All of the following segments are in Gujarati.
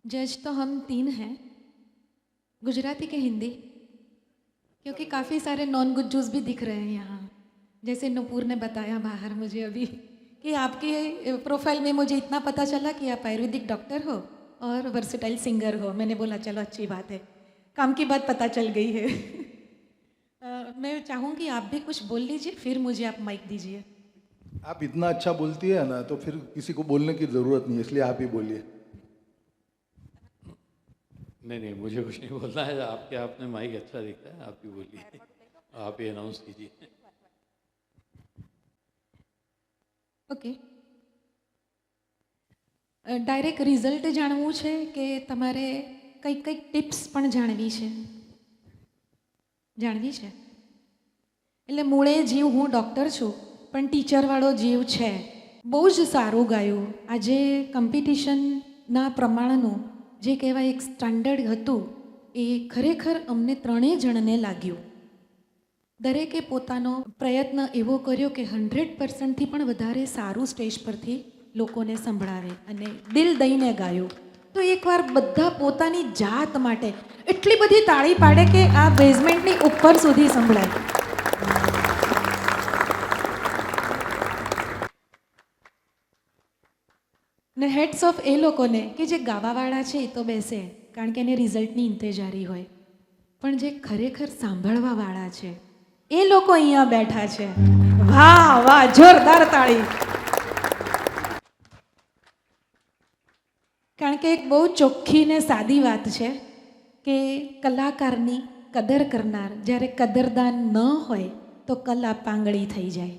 जज तो हम तीन हैं, गुजराती के हिंदी, क्योंकि काफ़ी सारे नॉन गुज्जूस भी दिख रहे हैं यहाँ। जैसे नूपुर ने बताया बाहर मुझे अभी कि आपकी प्रोफाइल में मुझे इतना पता चला कि आप आयुर्वेदिक डॉक्टर हो और वर्सेटाइल सिंगर हो। मैंने बोला चलो अच्छी बात है, काम की बात पता चल गई है। मैं चाहूँगी आप भी कुछ बोल लीजिए, फिर मुझे आप माइक दीजिए। आप इतना अच्छा बोलती है ना, तो फिर किसी को बोलने की ज़रूरत नहीं है, इसलिए आप ही बोलिए। नहीं, मुझे कुछ नहीं बोलना है। आपने माइक अच्छा दिखता है, आप ही बोलिए, आप ही अनाउंस कीजिए। ओके, ડાયરેક્ટ રિઝલ્ટ જાણવું છે કે તમારે કંઈક કંઈક ટિપ્સ પણ જાણવી છે? એટલે મૂળે જીવ હું ડૉક્ટર છું, પણ ટીચરવાળો જીવ છે. બહુ જ સારું ગાયું. આજે કોમ્પિટિશનના પ્રમાણનું જે કહેવાય એક સ્ટાન્ડર્ડ હતું એ ખરેખર અમને ત્રણેય જણને લાગ્યું. દરેકે પોતાનો પ્રયત્ન એવો કર્યો કે 100%થી પણ વધારે સારું સ્ટેજ પરથી લોકોને સંભળાવે અને દિલ દઈને ગાયું. તો એકવાર બધા પોતાની જાત માટે એટલી બધી તાળી પાડે કે આ બેઝમેન્ટની ઉપર સુધી સંભળાય. ને હેડ્સ ઓફ એ લોકોને કે જે ગાવાવાળા છે એ તો બેસે, કારણ કે એને રિઝલ્ટની ઇંતજારી હોય, પણ જે ખરેખર સાંભળવાવાળા છે એ લોકો અહીંયા બેઠા છે. વાહ વાહ, જોરદાર તાળી. કારણ કે એક બહુ ચોખ્ખી ને સાદી વાત છે કે કલાકારની કદર કરનાર જ્યારે કદરદાન ન હોય તો કલા પાંગળી થઈ જાય.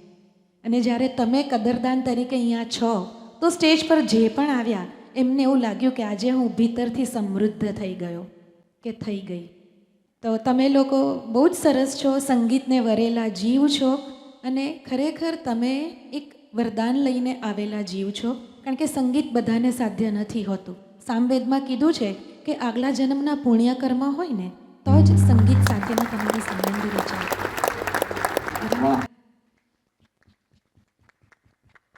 અને જ્યારે તમે કદરદાન તરીકે અહીંયા છો તો સ્ટેજ પર જે પણ આવ્યા એમને એવું લાગ્યું કે આજે હું ભીતરથી સમૃદ્ધ થઈ ગયો કે થઈ ગઈ. તો તમે લોકો બહુ જ સરસ છો, સંગીતને વરેલા જીવ છો અને ખરેખર તમે એક વરદાન લઈને આવેલા જીવ છો. કારણ કે સંગીત બધાને સાધ્ય નથી હોતું. સામવેદમાં કીધું છે કે આગલા જન્મના પુણ્યકર્મ હોય ને તો જ સંગીત સાથેનો તમારો સંબંધ રચાય.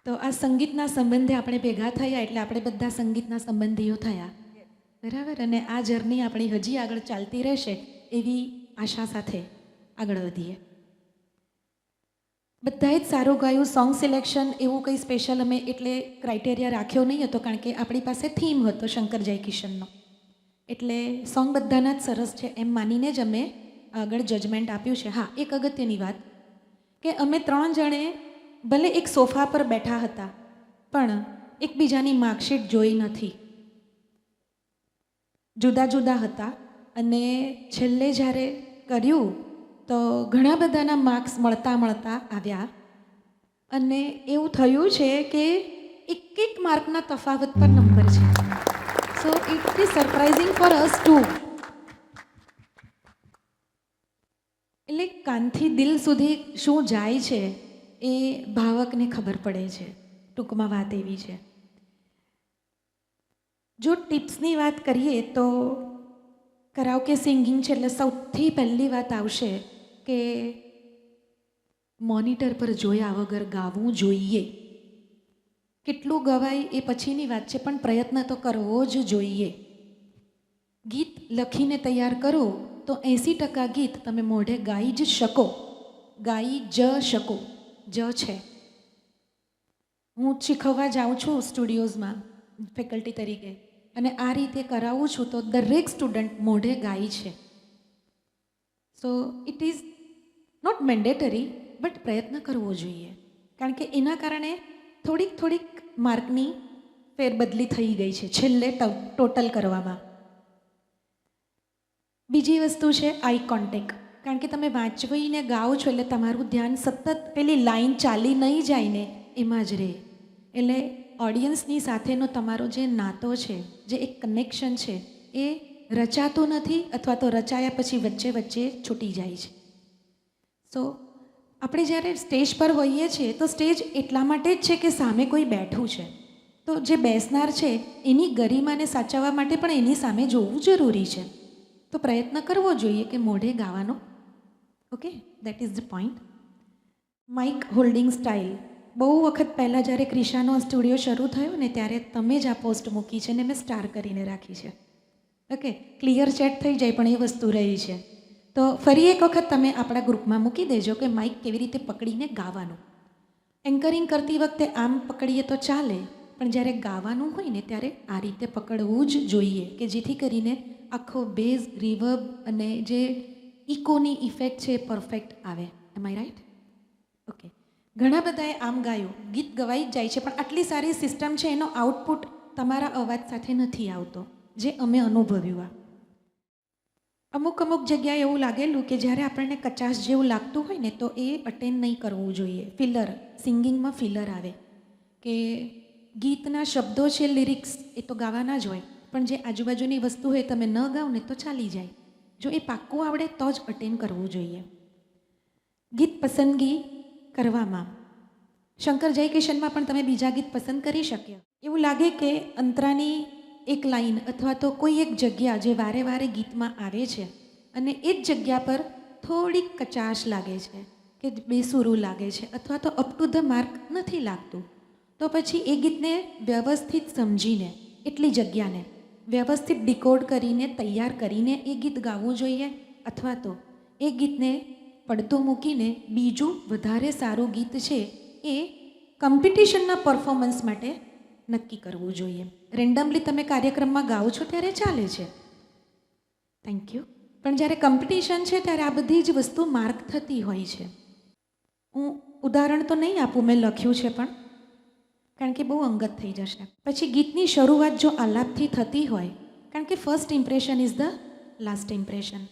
તો આ સંગીતના સંબંધે આપણે ભેગા થયા એટલે આપણે બધા સંગીતના સંબંધીઓ થયા, બરાબર. અને આ જર્ની આપણી હજી આગળ ચાલતી રહેશે એવી આશા સાથે આગળ વધીએ. બધાએ જ સારું ગાયું. સોંગ સિલેક્શન એવું કંઈ સ્પેશિયલ અમે એટલે ક્રાઇટેરિયા રાખ્યો નહીં હતો, કારણ કે આપણી પાસે થીમ હતો શંકર જયકિશનનો, એટલે સોંગ બધાના જ સરસ છે એમ માનીને જ અમે આગળ જજમેન્ટ આપ્યું છે. હા, એક અગત્યની વાત કે અમે ત્રણ જણે ભલે એક સોફા પર બેઠા હતા પણ એકબીજાની માર્કશીટ જોઈ નથી, જુદા જુદા હતા. અને છેલ્લે જ્યારે કર્યું તો ઘણા બધાના માર્ક્સ મળતા આવ્યા અને એવું થયું છે કે એક માર્કના તફાવત પર નંબર છે. So it is surprising for us to. એટલે કાનથી દિલ સુધી શું જાય છે એ ભાવકને ખબર પડે છે. ટૂંકમાં વાત એવી છે. જો ટિપ્સની વાત કરીએ તો કરાઓકે સિંગિંગ છે એટલે સૌથી પહેલી વાત આવશે કે મોનિટર પર જોયા વગર ગાવું જોઈએ. કેટલું ગવાય એ પછીની વાત છે, પણ પ્રયત્ન તો કરવો જ જોઈએ. ગીત લખીને તૈયાર કરો તો 80% ગીત તમે મોઢે ગાઈ જ શકો, જ છે. હું શીખવવા જાઉં છું સ્ટુડિયોઝમાં ફેકલ્ટી તરીકે અને આ રીતે કરાવું છું તો દરેક સ્ટુડન્ટ મોઢે ગાય છે. So it is not mandatory, but પ્રયત્ન કરવો જોઈએ. કારણ કે એના કારણે થોડીક માર્કની ફેરબદલી થઈ ગઈ છે છેલ્લે ટોટલ કરવામાં. બીજી વસ્તુ છે આઈ કોન્ટેક્ટ. કારણ કે તમે વાંચવીને ગાઓ છો એટલે તમારું ધ્યાન સતત પેલી લાઈન ચાલી નહીં જાય ને એમાં જ રહે. એટલે ઓડિયન્સની સાથેનો તમારો જે નાતો છે, જે એક કનેક્શન છે, એ રચાતો નથી અથવા તો રચાયા પછી વચ્ચે છૂટી જાય છે. સો આપણે જ્યારે સ્ટેજ પર હોઈએ છીએ તો સ્ટેજ એટલા માટે જ છે કે સામે કોઈ બેઠું છે, તો જે બેસનાર છે એની ગરિમાને સાચવવા માટે પણ એની સામે જોવું જરૂરી છે. તો પ્રયત્ન કરવો જોઈએ કે મોઢે ગાવાનો. Okay, that is the point. Mike holding style. બહુ વખત પહેલાં જ્યારે ક્રિશાનો સ્ટુડિયો શરૂ થયો ને ત્યારે તમે જ આ પોસ્ટ મૂકી છે ને મેં સ્ટાર કરીને રાખી છે. ઓકે, ક્લિયર ચેટ થઈ જાય પણ એ વસ્તુ રહી છે. તો ફરી એક વખત તમે આપણા ગ્રુપમાં મૂકી દેજો કે માઇક કેવી રીતે પકડીને ગાવાનું. એન્કરિંગ કરતી વખતે આમ પકડીએ તો ચાલે, પણ જ્યારે ગાવાનું હોય ને ત્યારે આ રીતે પકડવું જ જોઈએ કે જેથી કરીને આખો બેઝ, રિવર્બ અને જે ઇકોની ઇફેક્ટ છે એ પરફેક્ટ આવે. એમ આઈ રાઈટ? ઓકે. ઘણા બધાએ આમ ગાયું, ગીત ગવાઈ જ જાય છે, પણ આટલી સારી સિસ્ટમ છે એનો આઉટપુટ તમારા અવાજ સાથે નથી આવતો, જે અમે અનુભવ્યું. અમુક જગ્યાએ એવું લાગેલું કે જ્યારે આપણને કચાશ જેવું લાગતું હોય ને તો એ અટેન્ડ નહીં કરવું જોઈએ. ફિલર, સિંગિંગમાં ફિલર આવે કે ગીતના શબ્દો છે, લિરિક્સ એ તો ગાવાના જ હોય, પણ જે આજુબાજુની વસ્તુ હોય તમે ન ગાઓ ને તો ચાલી જાય. જો એ પાક્કું આવડે તો જ અટેન્ડ કરવું જોઈએ. ગીત પસંદગી કરવામાં શંકર જયકિશનમાં પણ તમે બીજા ગીત પસંદ કરી શક્યા. એવું લાગે કે અંતરાની એક લાઈન અથવા તો કોઈ એક જગ્યા જે વારે વારે ગીતમાં આવે છે અને એ જ જગ્યા પર થોડીક કચાશ લાગે છે કે બેસુરું લાગે છે અથવા તો અપ ટુ ધ માર્ક નથી લાગતું, તો પછી એ ગીતને વ્યવસ્થિત સમજીને એટલી જગ્યાને વ્યવસ્થિત ડિકોડ કરીને તૈયાર કરીને એ ગીત ગાવું જોઈએ, અથવા તો એ ગીતને પડતું મૂકીને બીજું વધારે સારું ગીત છે એ કોમ્પિટિશનના પરફોર્મન્સ માટે નક્કી કરવું જોઈએ. રેન્ડમલી તમે કાર્યક્રમમાં ગાઓ છો ત્યારે ચાલે છે, થેન્ક યુ, પણ જ્યારે કોમ્પિટિશન છે ત્યારે આ બધી જ વસ્તુ માર્ક થતી હોય છે. હું ઉદાહરણ તો નહીં આપું, મેં લખ્યું છે પણ કારણ કે બહુ અંગત થઈ જશે. પછી ગીતની શરૂઆત જો આલાપથી થતી હોય, કારણ કે first impression is the last impression,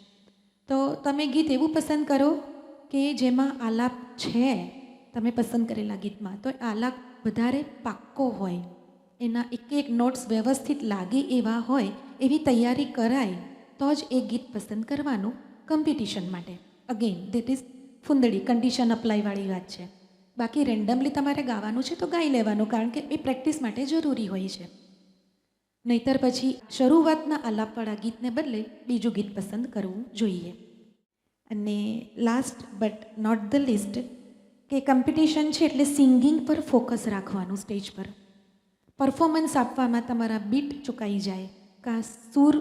તો તમે ગીત એવું પસંદ કરો કે જેમાં આલાપ છે તમે પસંદ કરેલા ગીતમાં, તો આલાપ વધારે પાક્કો હોય, એના એક નોટ્સ વ્યવસ્થિત લાગે એવા હોય, એવી તૈયારી કરાય તો જ એ ગીત પસંદ કરવાનું કોમ્પિટિશન માટે. અગેન ધીટ ઇઝ ફૂંદડી કન્ડિશન અપ્લાયવાળી વાત છે. બાકી રેન્ડમલી તમારે ગાવાનું છે તો ગાઈ લેવાનું, કારણ કે એ પ્રેક્ટિસ માટે જરૂરી હોય છે. નહીતર પછી શરૂઆતના આલાપવાળા ગીતને બદલે બીજું ગીત પસંદ કરવું જોઈએ. અને last but not the list કે કોમ્પિટિશન છે એટલે સિંગિંગ પર ફોકસ રાખવાનું. સ્ટેજ પર પરફોર્મન્સ આપવામાં તમારા બીટ ચૂકાઈ જાય, કાં સૂર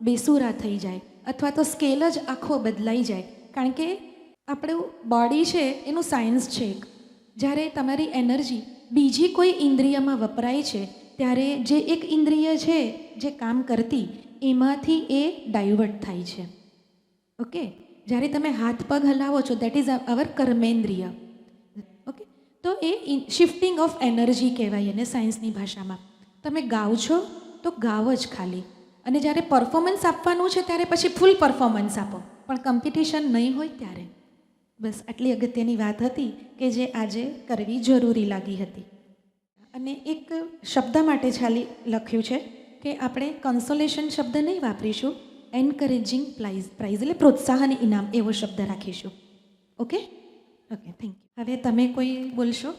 બેસૂરા થઈ જાય, અથવા તો સ્કેલ જ આખો બદલાઈ જાય, કારણ કે આપણું બોડી છે એનું સાયન્સ છે. જ્યારે તમારી એનર્જી બીજી કોઈ ઇન્દ્રિયમાં વપરાય છે ત્યારે જે એક ઇન્દ્રિય છે જે કામ કરતી એમાંથી એ ડાયવર્ટ થાય છે. ઓકે, જ્યારે તમે હાથ પગ હલાવો છો દેટ ઇઝ અવર કર્મેન્દ્રિય. ઓકે, તો એ શિફ્ટિંગ ઓફ એનર્જી કહેવાય એને સાયન્સની ભાષામાં. તમે ગાઓ છો તો ગાઓ જ ખાલી, અને જ્યારે પરફોર્મન્સ આપવાનું છે ત્યારે પછી ફૂલ પરફોર્મન્સ આપો, પણ કોમ્પિટિશન નહીં હોય ત્યારે. બસ આટલી અગત્યની વાત હતી કે જે આજે કરવી જરૂરી લાગી હતી. અને એક શબ્દ માટે ખાલી લખ્યું છે કે આપણે કન્સોલેશન શબ્દ નહીં વાપરીશું, એન્કરેજિંગ પ્રાઇઝ એટલે પ્રોત્સાહન ઇનામ એવો શબ્દ રાખીશું. Okay okay, thank you. હવે તમે કોઈ બોલશો?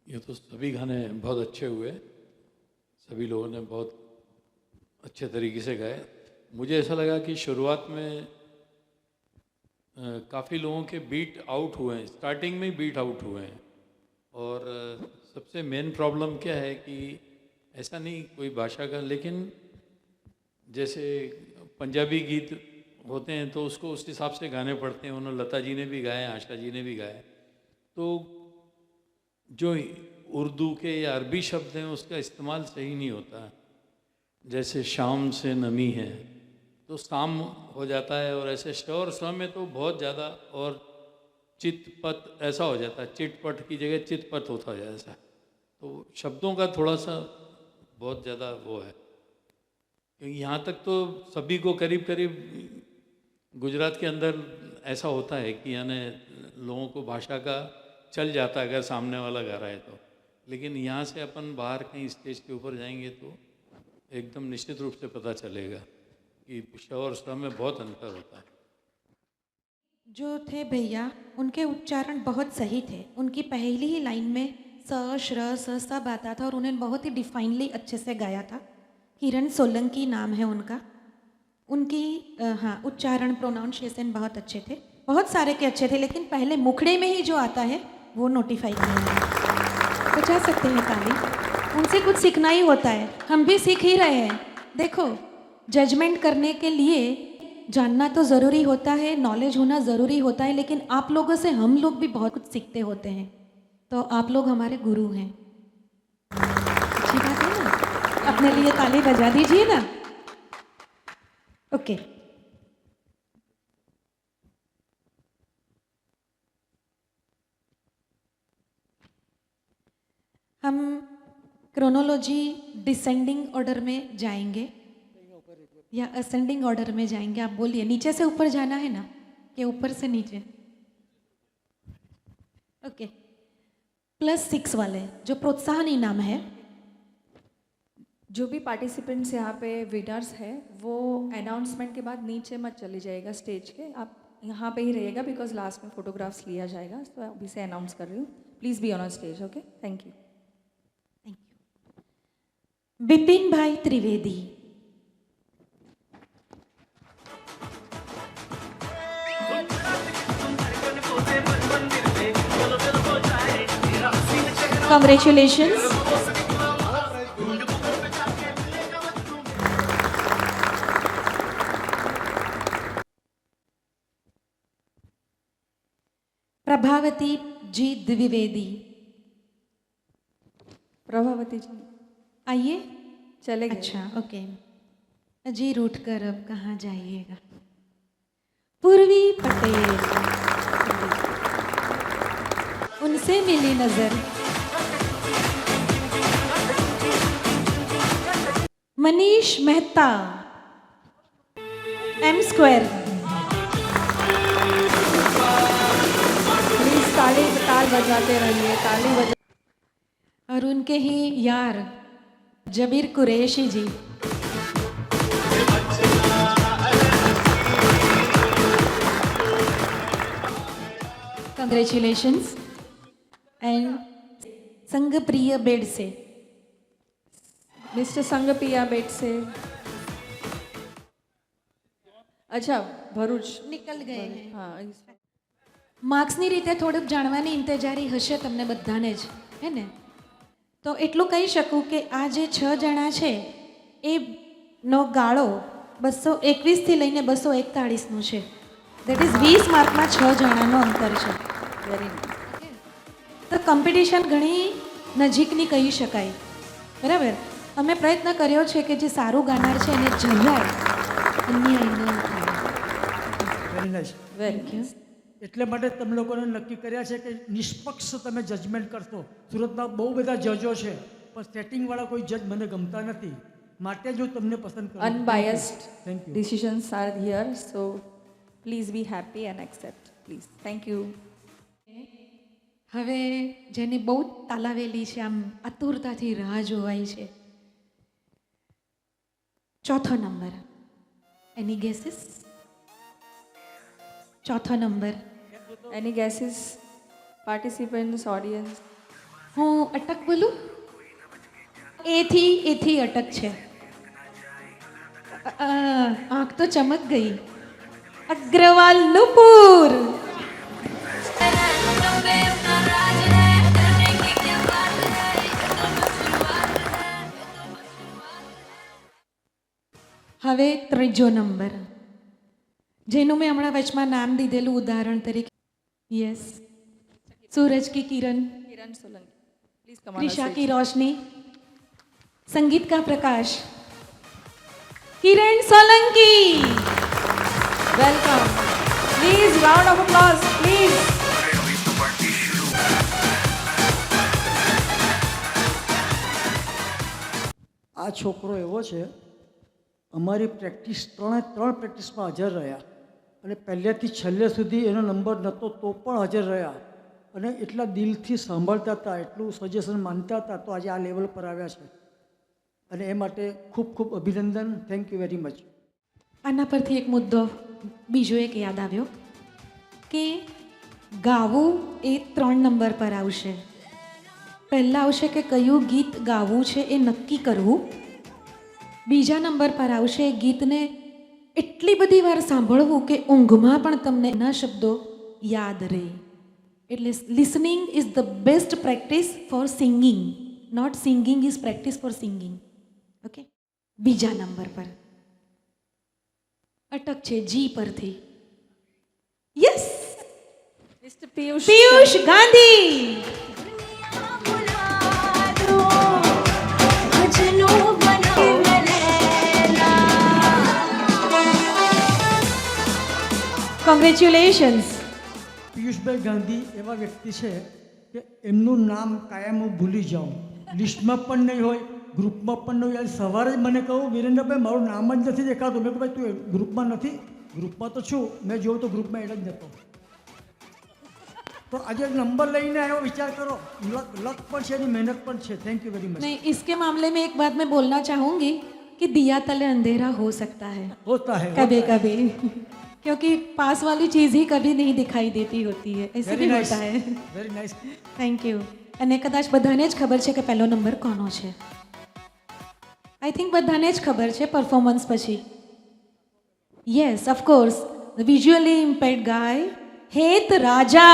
ये तो सभी गाने बहुत अच्छे हुए, सभी लोगों ने बहुत अच्छे तरीके से गाए. मुझे ऐसा लगा कि शुरुआत में काफ़ी लोगों के बीट आउट हुए हैं, स्टार्टिंग में बीट आउट हुए हैं. और सबसे मेन प्रॉब्लम क्या है कि ऐसा नहीं कोई भाषा का, लेकिन जैसे पंजाबी गीत होते हैं तो उसको उस हिसाब से गाने पड़ते हैं. उन्होंने लता जी ने भी गाए, आशा जी ने भी गाए. तो जो उर्दू के या अरबी शब्द हैं उसका इस्तेमाल सही नहीं होता. जैसे शाम से नमी है तो शाम हो जाता है, और ऐसे श और स में तो बहुत ज़्यादा, और चितपट ऐसा हो जाता है, चिटपट की जगह चितपट होता है ऐसा. तो शब्दों का थोड़ा सा बहुत ज़्यादा वो है. यहाँ तक तो सभी को करीब करीब गुजरात के अंदर ऐसा होता है कि यानी लोगों को भाषा का चल जाता है अगर सामने वाला गा रहा है तो. लेकिन यहाँ से अपन बाहर कहीं स्टेज के ऊपर जाएंगे तो एकदम निश्चित रूप से पता चलेगा कि श और स में बहुत अंतर होता है. जो थे भैया उनके उच्चारण बहुत सही थे. उनकी पहली ही लाइन में स श्र स सब आता था और उन्होंने बहुत ही डिफाइनली अच्छे से गाया था. किरण सोलंकी नाम है उनका. उनकी हाँ उच्चारण प्रोनाउंसिएशन बहुत अच्छे थे. बहुत सारे के अच्छे थे, लेकिन पहले मुखड़े में ही जो आता है वो नोटिफाई किया है। बचा सकते हैं ताली, उनसे कुछ सीखना ही होता है, हम भी सीख ही रहे हैं। देखो, जजमेंट करने के लिए जानना तो ज़रूरी होता है, नॉलेज होना ज़रूरी होता है, लेकिन आप लोगों से हम लोग भी बहुत कुछ सीखते होते हैं। तो आप लोग हमारे गुरु हैं, अच्छी बात है ना? अपने लिए ताली बजा दीजिए ना। ओके, हम क्रोनोलॉजी डिसेंडिंग ऑर्डर में जाएंगे या असेंडिंग ऑर्डर में जाएंगे? आप बोलिए, नीचे से ऊपर जाना है ना कि ऊपर से नीचे? ओके, +6 वाले जो प्रोत्साहन इनाम है, जो भी पार्टिसिपेंट्स यहाँ पे विनर्स है वो अनाउंसमेंट के बाद नीचे मत चले जाइएगा स्टेज के, आप यहाँ पे ही रहिएगा बिकॉज लास्ट में फोटोग्राफ्स लिया जाएगा। तो अभी से अनाउंस कर रही हूँ, please be on stage. Okay, thank you. Thank you. Vipin भाई त्रिवेदी, कॉन्ग्रेचुलेशंस। प्रभावती जी द्विवेदी, प्रभावती जी आइए। चले गए। अच्छा, ओके। जी रूठ कर अब कहाँ जाइएगा? पूर्वी पटेल, उनसे मिली नजर। मनीष मेहता, M²। प्लीज़ ताल बजाते रहिए, ताली बजा। और उनके ही यार जबीर कुरैशी जी, कंग्रेचुलेशंस। एंड संगप्रिय बेड से, मिस्टर संगपिया बेट से। अच्छा, ભરૂચ निकल गए हैं। હા માર્ક્સની રીતે થોડુંક જાણવાની ઇંતજારી હશે તમને બધાને જ, હે ને? તો એટલું કહી શકું કે આ જે 6 જણા છે એ નો ગાળો 221 થી લઈને 241નું છે. દેટ ઇઝ 20 માર્કમાં 6 જણાનો અંતર છે. Very nice. તો કોમ્પિટિશન ઘણી નજીકની કહી શકાય, બરાબર? અમે પ્રયત્ન કર્યો છે કે જે સારું ગાનાર છે એને જરાય અન્યાય ન થાય. Very nice. Very nice. એટલે માટે તમે લોકોને નક્કી કર્યા છે કે નિષ્પક્ષ તમે જજમેન્ટ કરશો. સુરતમાં બહુ બધા જજો છે પણ સેટિંગવાળા કોઈ જજ મને ગમતા નથી, માટે જ હું તમને પસંદ કરું. Unbiased Thank you. decisions are here, so please be happy and accept, please. Thank you. હવે જેની બહુ તાલાવેલી છે, આમ આતુરતાથી રાહ જોવાય છે, ચોથો નંબર. એની ગેસીસ? ચોથો number. Any guesses? Participants, audience? હું અટક બોલું? એથી અટક છે. આંખ તો ચમક ગઈ. અગ્રવાલ નુપુર. હવે ત્રીજો નંબર, જેનું મેં હમણાં વચમાં નામ દીધેલું ઉદાહરણ તરીકે. યસ, सूरज की किरण, Kiran Solanki. Please come on Trisha stage. की रोशनी, संगीत का प्रकाश. किरण Solanki, Welcome. Please, round of applause, please. આ છોકરો એવો છે, અમારી ત્રણ પ્રેક્ટિસમાં હાજર રહ્યા અને પહેલેથી છેલ્લે સુધી એનો નંબર નહોતો તો પણ હાજર રહ્યા અને એટલા દિલથી સાંભળતા હતા, એટલું સજેશન માનતા હતા, તો આજે આ લેવલ પર આવ્યા છે અને એ માટે ખૂબ ખૂબ અભિનંદન. Thank you very much. આના પરથી એક મુદ્દો બીજો એક યાદ આવ્યો કે ગાવું એ 3 નંબર પર આવશે. પહેલાં આવશે કે કયું ગીત ગાવું છે એ નક્કી કરવું. બીજા નંબર પર આવશે એ ગીતને એટલી બધી વાર સાંભળવું કે ઊંઘમાં પણ તમને એના શબ્દો યાદ રહે. એટલે listening is the best practice for singing. Not singing is practice for singing. Okay, બીજા નંબર પર અટક છે જી પરથી. Yes, mister Piyush Piyush Gandhi. Congratulations. પિયુષભાઈ ગાંધી એવા વ્યક્તિ છે કે એમનું નામ કાયમ હું ભૂલી જાઉં. લિસ્ટમાં પણ નહીં હોય, ગ્રુપમાં પણ નહીં હોય. સવારે જ મને કહું, વિરેન્દ્રભાઈ મારું નામ જ નથી દેખાતું. મેં કહું ભાઈ તું ગ્રુપમાં નથી? ગ્રુપમાં તો છું, મેં જોયું તો ગ્રુપમાં એટલે જ નહોતો. તો આજે નંબર લઈને આવ્યો, વિચાર કરો. લક પણ છે એની મહેનત પણ છે. Thank you very much. नहीं, इसके मामले में एक बात मैं बोलना चाहूँगी कि दिया तले अंधेरा हो सकता है હોતા હે कभी कभी, क्योंकि पास वाली चीज़ ही कभी नहीं दिखाई देती होती है, ऐसे भी होता है. Very nice. Thank you. અને કદાચ બધાને જ ખબર છે કે પહેલો નંબર કોનો છે. આઈ થિંક બધાને જ ખબર છે પરફોર્મન્સ પછી. Yes, of course, the visually impaired ગાय हेत राजा.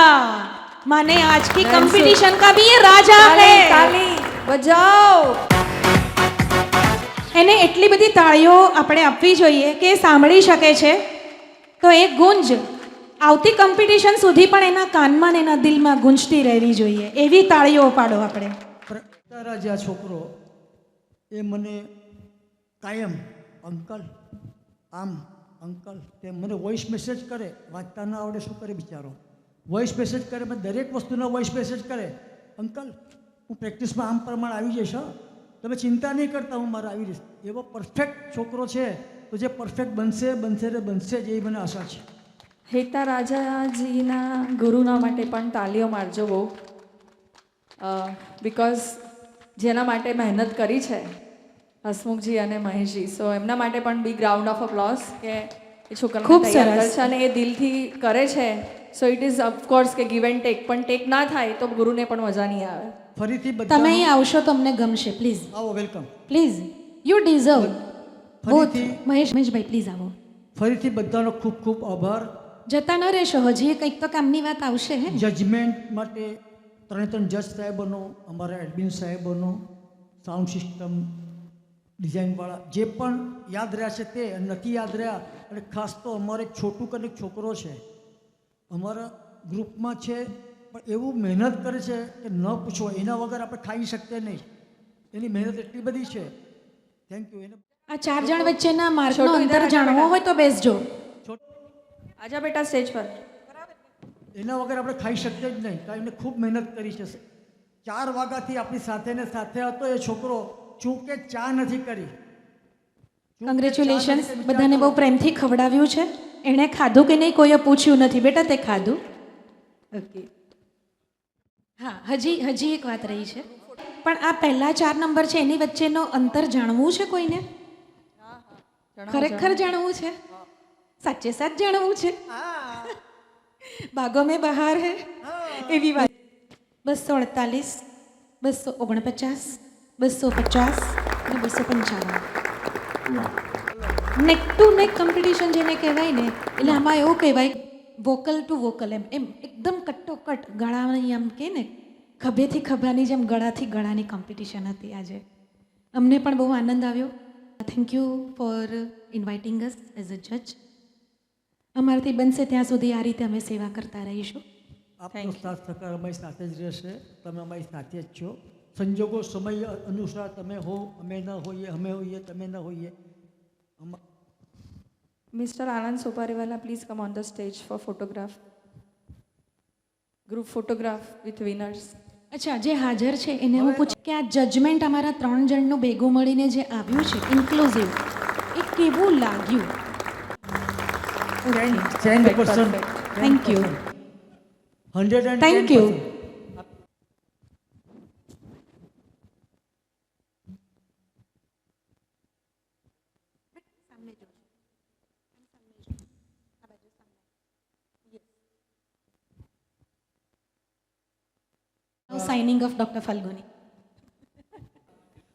माने आज की कंपटीशन का भी ये राजा है. તાલી બજાઓ. એને એટલી બધી તાળીઓ આપણે આપવી જોઈએ કે એ સાંભળી શકે છે. તો એ ગુંજ આવતી કોમ્પિટિશન સુધી પણ એના કાનમાં ને એના દિલમાં ગુંજતી રહેવી જોઈએ. એવી તાળીઓ પાડો આપણે. તારા જે આ છોકરો એ મને કાયમ અંકલ આમ અંકલ તે મને વોઇસ મેસેજ કરે. વાંચતા ન આવડે શું કરે બિચારો. વોઇસ મેસેજ કરે, મને દરેક વસ્તુના વોઇસ મેસેજ કરે. અંકલ હું પ્રેક્ટિસમાં આમ પ્રમાણે આવી જઈશ, હા, તમે ચિંતા નહીં કરતા, હું મારે આવી રહીશ. એવો પરફેક્ટ છોકરો છે. તો જે પરફેક્ટ બનશે બનશે ને બનશે જ, એવી મને આશા છે. હેતા રાજાજીના ગુરુના માટે પણ તાલીઓ મારજો બહુ, બિકોઝ જેના માટે મહેનત કરી છે હસમુખજી અને મહેશજી, સો એમના માટે પણ બિગ રાઉન્ડ ઓફ અપ્લોઝ કે એ છોકરાને ખૂબ તૈયાર કરે સરસ. છે અને એ દિલથી કરે છે. સો ઇટ ઇઝ ઓફકોર્સ કે ગીવ એન્ડ ટેક, પણ ટેક ના થાય તો ગુરુને પણ મજા નહીં આવે. ફરીથી તમે બધા અહીં આવશો તો અમને ગમશે. પ્લીઝ આવો, welcome. Please, you deserve both. ફરીથી- મહેશભાઈ પ્લીઝ આવો. ફરીથી બધાનો ખૂબ ખૂબ આભાર. જતા ન રહેશો, હજી કંઈક તો કામની વાત આવશે હે. જજમેન્ટ માટે 3 જજ સાહેબોનો, અમારા એડમિન સાહેબોનો, સાઉન્ડ સિસ્ટમ ડિઝાઇનવાળા, જે પણ યાદ રહ્યા છે તે નથી યાદ રહ્યા. અને ખાસ તો અમારે એક છોટું કરીને એક છોકરો છે અમારા ગ્રુપમાં છે, પણ એવું મહેનત કરે છે કે ન પૂછો. એના વગર આપણે ખાઈ શકીએ નહીં. એની મહેનત એટલી બધી છે. Thank you. એને આ 4 જણ વચ્ચેના માર્કનો છોટું અંતર ઇધર જાણવો આજા હોય તો બેસજો. આજા બેટા સ્ટેજ પર. એના વગર આપણે ખાઈ શકીએ જ નહીં. કારણ એને ખૂબ મહેનત કરી છે. 4 વાગ્યાથી આપણી સાથે ને સાથે હતો એ છોકરો. ચૂંકે ચા નથી કરી. કોંગ્રેચ્યુલેશન્સ. બધાને બહુ પ્રેમથી ખવડાવ્યું છે. એણે ખાધું કે નહીં કોઈએ પૂછ્યું નથી. બેટા તે ખાધું? ઓકે. હા, હજી એક વાત રહી છે. પણ આ પહેલા 4 નંબર છે એની વચ્ચેનો અંતર જાણવું છે કોઈને? ખરેખર જાણવું છે? સાચે સાચ જાણવું છે? ભાગો મેં બહાર હે એવી વાત. 248, 249, 250 અને 255. નેક ટુ નેક કોમ્પિટિશન જેને કહેવાય ને, એટલે આમાં એવું કહેવાય વોકલ ટુ વોકલ, એમ એકદમ કટ્ટોકટ ગળાની, આમ કે ને ખભેથી ખભાની જેમ ગળાથી ગળાની કોમ્પિટિશન હતી આજે. અમને પણ બહુ આનંદ આવ્યો. Thank you for inviting us as a જજ. અમારાથી બનશે ત્યાં સુધી આ રીતે અમે સેવા કરતા રહીશું. આપનો સાથ સહકાર અમારી સાથે જ રહેશે. તમે અમારી સાથે જ છો. સંજોગો સમય અનુસાર તમે હો, અમે ન હોઈએ, અમે હોઈએ, તમે ન હોઈએ. Mister Anand Sopariwala, please come on the stage for photograph, group photograph with winners. અચ્છા, જે હાજર છે એને હું પૂછું કે આ જજમેન્ટ અમારા 3 જણનું ભેગું મળીને જે આવ્યું છે ઇન્ક્લુઝિવ, એ કેવું લાગ્યું? 110%. Thank you. 110%. Thank you. Signing off doctor Falguni.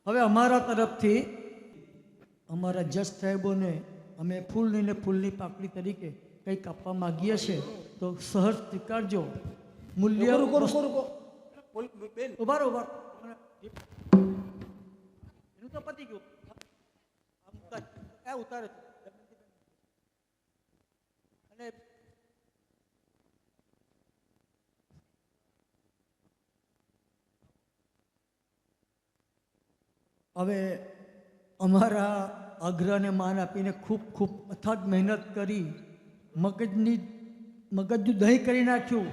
હવે અમારા તરફથી અમારા જજ સાહેબોને, અમે ફૂલ લઈને ફૂલની પાકડી તરીકે કંઈક આપવા માગીએ છીએ તો સહજ સ્વીકારજો. મૂલ્ય ઉભા રહો. એનું તો પતી ગયું. ઉતારે અને હવે અમારા આગ્રહને માન આપીને ખૂબ ખૂબ અથાગ મહેનત કરી મગજનું દહીં કરી નાખ્યું.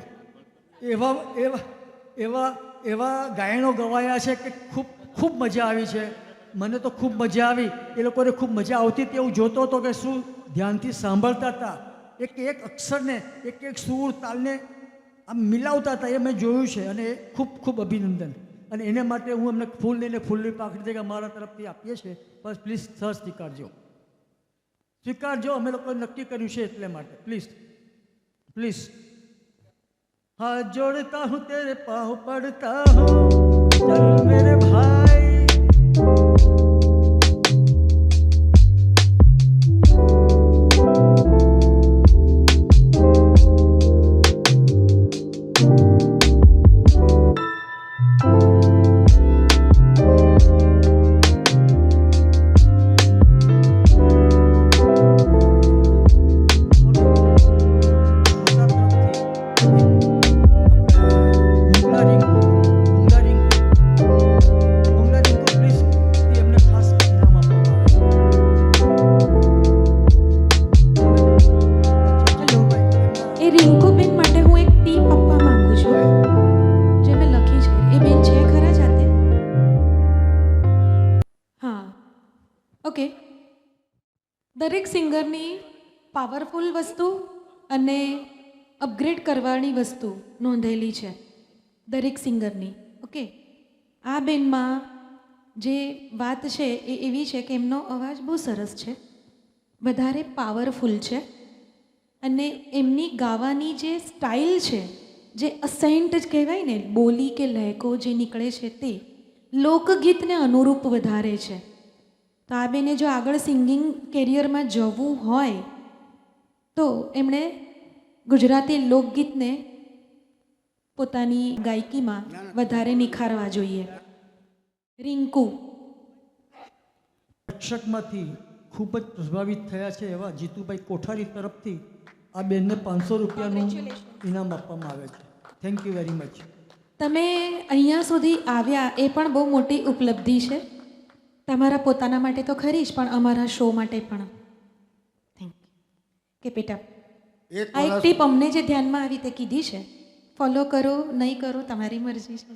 એવા એવા એવા એવા ગાયનો ગવાયા છે કે ખૂબ ખૂબ મજા આવી છે. મને તો ખૂબ મજા આવી. એ લોકોને ખૂબ મજા આવતી હતી એવું જોતો હતો કે શું ધ્યાનથી સાંભળતા હતા. એક એક અક્ષરને એક એક સૂર તાલને આમ મિલાવતા હતા એ મેં જોયું છે. અને ખૂબ ખૂબ અભિનંદન. અને એને માટે હું એમને ફૂલ લઈને ફૂલની પાકડી તરીકે અમારા તરફથી આપીએ છીએ. બસ પ્લીઝ સર સ્વીકારજો. અમે લોકોએ નક્કી કર્યું છે એટલે માટે પ્લીઝ. હાથ જોડતા હું તેરે પાँव પડતા હું ચલ મેરે ભાઈ. એ રિંકુબેન માટે હું એક ટીપ આપવા માંગુ છું જે મેં લખી છે. એ બેન છે ખરા જાતે? હા, ઓકે. દરેક સિંગરની પાવરફુલ વસ્તુ અને અપગ્રેડ કરવાની વસ્તુ નોંધેલી છે દરેક સિંગરની. ઓકે, આ બેનમાં જે વાત છે એ એવી છે કે એમનો અવાજ બહુ સરસ છે, વધારે પાવરફુલ છે અને એમની ગાવાની જે સ્ટાઇલ છે, જે અસેન્ટ જ કહેવાય ને, બોલી કે લહેકો જે નીકળે છે તે લોકગીતને અનુરૂપ વધારે છે. તો આ બેને જો આગળ સિંગિંગ કેરિયરમાં જવું હોય તો એમણે ગુજરાતી લોકગીતને પોતાની ગાયકીમાં વધારે નિખારવા જોઈએ. રિંકુ રક્ષકમાંથી ખૂબ જ પ્રભાવિત થયા છે એવા જીતુભાઈ કોઠારી તરફથી આ બેનને 500 રૂપિયાનું ઇનામ આપવામાં આવે છે. Thank you very much. તમે અહીંયા સુધી આવ્યા એ પણ બહુ મોટી ઉપલબ્ધિ છે. તમારા પોતાના માટે તો ખરી જ, પણ અમારા શો માટે પણ. Thank you. કે પેટા આ એક ટીપ અમને જે ધ્યાનમાં આવી તે કીધી છે. ફોલો કરો નહીં કરો તમારી મરજી છે.